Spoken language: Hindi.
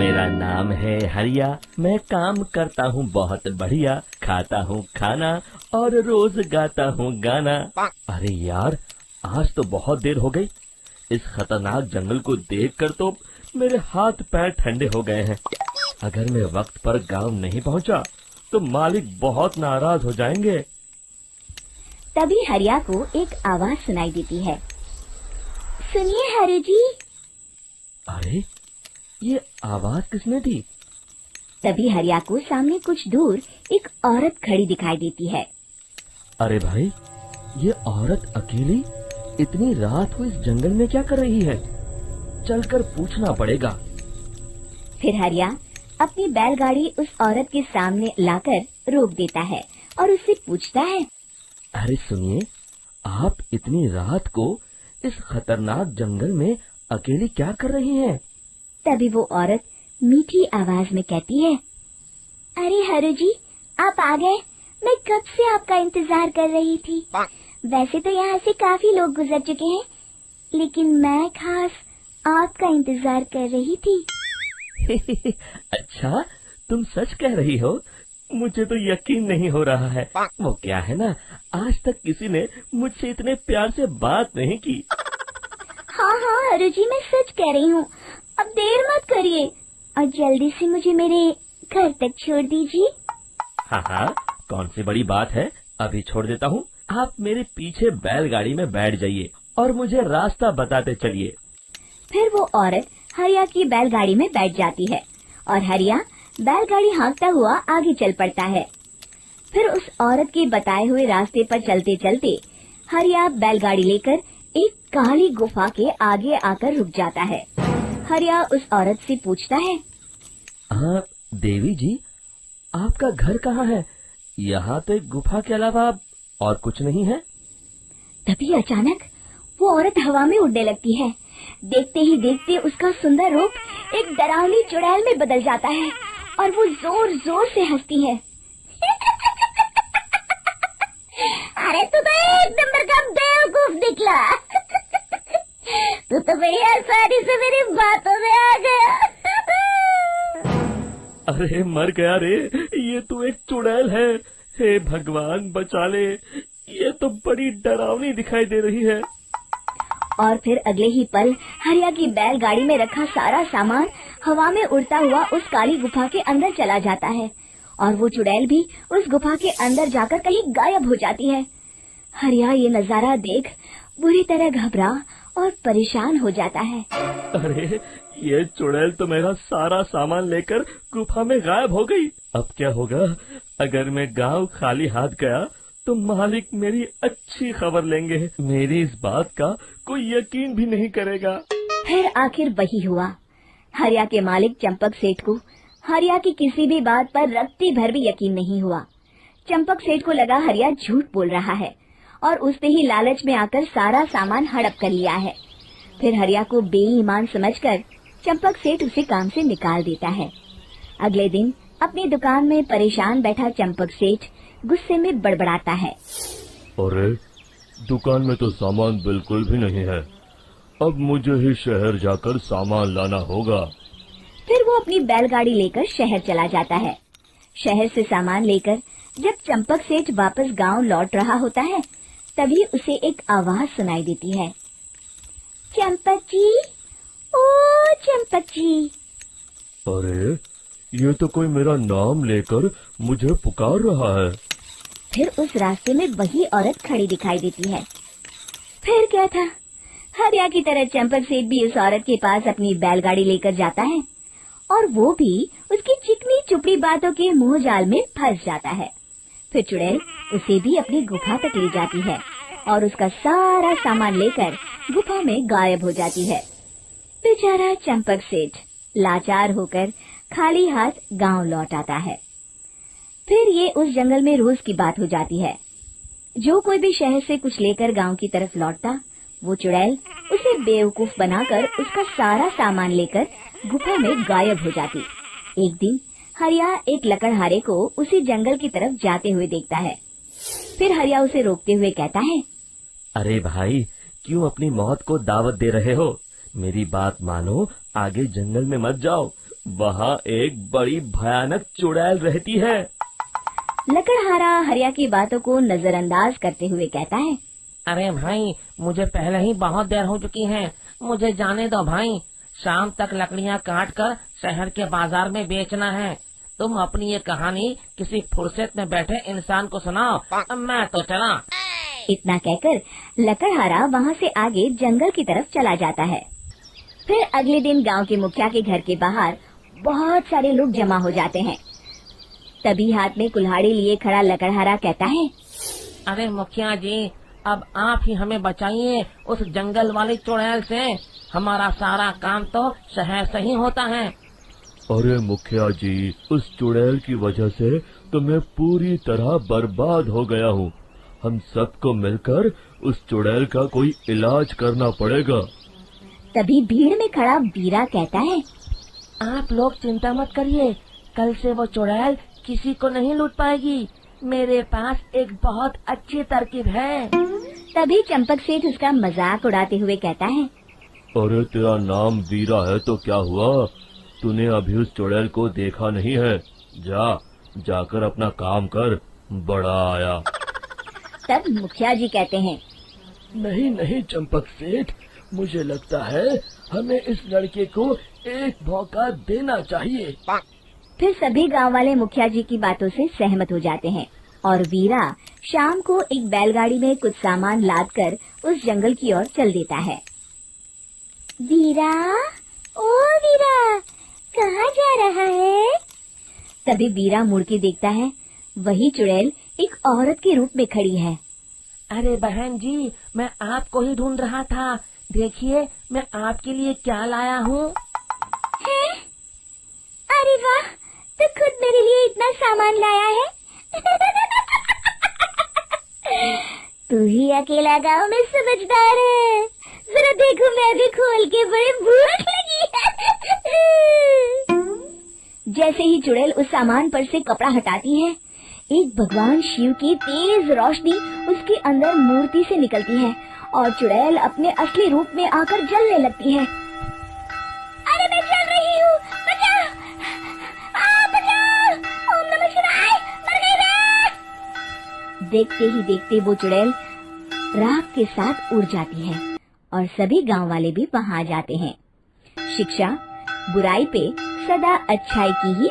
मेरा नाम है हरिया, मैं काम करता हूँ बहुत बढ़िया, खाता हूँ खाना और रोज गाता हूँ गाना। अरे यार, आज तो बहुत देर हो गई। इस खतरनाक जंगल को देखकर तो मेरे हाथ पैर ठंडे हो गए हैं। अगर मैं वक्त पर गांव नहीं पहुंचा तो मालिक बहुत नाराज हो जाएंगे। तभी हरिया को एक आवाज सुनाई देती है। सुनिए हरि जी। अरे, ये आवाज किसने दी? तभी हरिया को सामने कुछ दूर एक औरत खड़ी दिखाई देती है। अरे भाई, ये औरत अकेली इतनी रात को इस जंगल में क्या कर रही है? चलकर पूछना पड़ेगा। फिर हरिया अपनी बैलगाड़ी उस औरत के सामने लाकर रोक देता है और उससे पूछता है। अरे सुनिए, आप इतनी रात को इस खतरनाक जंगल में अकेली क्या कर रही हैं? तभी वो औरत मीठी आवाज में कहती है। अरे हरि जी, आप आ गए। मैं कब से आपका इंतजार कर रही थी। वैसे तो यहाँ से काफी लोग गुजर चुके हैं, लेकिन मैं खास आपका इंतजार कर रही थी। अच्छा, तुम सच कह रही हो? मुझे तो यकीन नहीं हो रहा है। वो क्या है ना, आज तक किसी ने मुझसे इतने प्यार से बात नहीं की। हाँ हाँ हरि जी, मैं सच कह रही हूँ। अब देर मत करिए और जल्दी से मुझे मेरे घर तक छोड़ दीजिए। हाँ हाँ, कौन सी बड़ी बात है, अभी छोड़ देता हूँ। आप मेरे पीछे बैलगाड़ी में बैठ जाइए और मुझे रास्ता बताते चलिए। फिर वो औरत हरिया की बैलगाड़ी में बैठ जाती है और हरिया बैलगाड़ी हाँकता हुआ आगे चल पड़ता है। फिर उस औरत के बताए हुए रास्ते पर चलते चलते हरिया बैलगाड़ी लेकर एक काली गुफा के आगे आकर रुक जाता है। हरिया उस औरत से पूछता है। हाँ देवी जी, आपका घर कहाँ है? यहाँ तो एक गुफा के अलावा और कुछ नहीं है। तभी अचानक वो औरत हवा में उड़ने लगती है। देखते ही देखते उसका सुंदर रूप एक डरावनी चुड़ैल में बदल जाता है और वो जोर जोर से हंसती है। अरे तू तो एक नंबर का बेवकूफ निकला। तू तो बड़ी आसानी से मेरी बातों में आ गया। अरे मर गया रे, ये तो एक चुड़ैल है। हे भगवान बचा ले, ये तो बड़ी डरावनी दिखाई दे रही है। और फिर अगले ही पल हरिया की बैलगाड़ी में रखा सारा सामान हवा में उड़ता हुआ उस काली गुफा के अंदर चला जाता है और वो चुड़ैल भी उस गुफा के अंदर जाकर कहीं गायब हो जाती है। हरिया ये नजारा देख बुरी तरह घबरा और परेशान हो जाता है। अरे, ये चुड़ैल तो मेरा सारा सामान लेकर गुफा में गायब हो गई। अब क्या होगा? अगर मैं गांव खाली हाथ गया तो मालिक मेरी अच्छी खबर लेंगे। मेरी इस बात का कोई यकीन भी नहीं करेगा। फिर आखिर वही हुआ। हरिया के मालिक चंपक सेठ को हरिया की किसी भी बात पर रत्ती भर भी यकीन नहीं हुआ। चंपक सेठ को लगा हरिया झूठ बोल रहा है और उसने ही लालच में आकर सारा सामान हड़प कर लिया है। फिर हरिया को बेईमान समझकर चंपक सेठ उसे काम से निकाल देता है। अगले दिन अपनी दुकान में परेशान बैठा चंपक सेठ गुस्से में बड़बड़ाता है। अरे, दुकान में तो सामान बिल्कुल भी नहीं है। अब मुझे ही शहर जाकर सामान लाना होगा। फिर वो अपनी बैलगाड़ी लेकर शहर चला जाता है। शहर से सामान लेकर जब चंपक सेठ वापस गांव लौट रहा होता है, तभी उसे एक आवाज सुनाई देती है। चंपक जी, ओ चंपक जी। अरे, ये तो कोई मेरा नाम लेकर मुझे पुकार रहा है। फिर उस रास्ते में वही औरत खड़ी दिखाई देती है। फिर क्या था, हरिया की तरह चंपक सेठ भी उस औरत के पास अपनी बैलगाड़ी लेकर जाता है और वो भी उसकी चिकनी चुपड़ी बातों के मुंह जाल में फंस जाता है। फिर चुड़ैल उसे भी अपनी गुफा तक ले जाती है और उसका सारा सामान लेकर गुफा में गायब हो जाती है। बेचारा चंपक सेठ लाचार होकर खाली हाथ गांव लौट आता है। फिर ये उस जंगल में रोज की बात हो जाती है। जो कोई भी शहर से कुछ लेकर गांव की तरफ लौटता, वो चुड़ैल उसे बेवकूफ बनाकर उसका सारा सामान लेकर गुफा में गायब हो जाती। एक दिन हरिया एक लकड़हारे को उसी जंगल की तरफ जाते हुए देखता है। फिर हरिया उसे रोकते हुए कहता है। अरे भाई, क्यों अपनी मौत को दावत दे रहे हो? मेरी बात मानो, आगे जंगल में मत जाओ, वहाँ एक बड़ी भयानक चुड़ैल रहती है। लकड़हारा हरिया की बातों को नजरअंदाज करते हुए कहता है, अरे भाई, मुझे पहले ही बहुत देर हो चुकी है, मुझे जाने दो भाई। शाम तक लकड़ियाँ काट कर शहर के बाजार में बेचना है। तुम अपनी ये कहानी किसी फुर्सत में बैठे इंसान को सुनाओ, मैं तो चला। इतना कहकर लकड़हारा वहाँ से आगे जंगल की तरफ चला जाता है। फिर अगले दिन गांव के मुखिया के घर के बाहर बहुत सारे लोग जमा हो जाते हैं। तभी हाथ में कुल्हाड़ी लिए खड़ा लकड़हारा कहता है, अरे मुखिया जी, अब आप ही हमें बचाइए उस जंगल वाली चुड़ैल से। हमारा सारा काम तो शहर से ही होता है। अरे मुखिया जी, उस चुड़ैल की वजह से तो मैं पूरी तरह बर्बाद हो गया हूँ। हम सबको मिलकर उस चुड़ैल का कोई इलाज करना पड़ेगा। तभी भीड़ में खड़ा वीरा कहता है, आप लोग चिंता मत करिए, कल से वो चुड़ैल किसी को नहीं लूट पाएगी। मेरे पास एक बहुत अच्छी तरकीब है। तभी चंपक सेठ उसका मजाक उड़ाते हुए कहता है, अरे तेरा नाम वीरा है तो क्या हुआ? तूने अभी उस चुड़ैल को देखा नहीं है? जाकर अपना काम कर, बड़ा आया। तब मुखिया जी कहते हैं, नहीं नहीं चंपक सेठ, मुझे लगता है हमें इस लड़के को एक मौका देना चाहिए। फिर सभी गांव वाले मुखिया जी की बातों से सहमत हो जाते हैं और वीरा शाम को एक बैलगाड़ी में कुछ सामान लादकर उस जंगल की ओर चल देता है। वीरा, ओ वीरा, कहाँ जा रहा है? तभी वीरा मुड़ के देखता है, वही चुड़ैल एक औरत के रूप में खड़ी है। अरे बहन जी, मैं आपको ही ढूंढ रहा था। देखिए, मैं आपके लिए क्या लाया हूँ। अरे वाह, तो खुद मेरे लिए इतना सामान लाया है। तू ही अकेला गांव में समझदार है। जरा देखो, मैं भी खोल के, बड़ी भूख लगी है। जैसे ही चुड़ैल उस सामान पर से कपड़ा हटाती है, एक भगवान शिव की तेज रोशनी उसके अंदर मूर्ति से निकलती है और चुड़ैल अपने असली रूप में आकर जलने लगती है। अरे मैं जल रही हूँ, बचाओ! बचाओ! ओम नमः शिवाय, मर गई मैं! देखते ही देखते वो चुड़ैल राख के साथ उड़ जाती है और सभी गांव वाले भी वहां जाते हैं। शिक्षा बुराई पे सदा अच्छाई की ही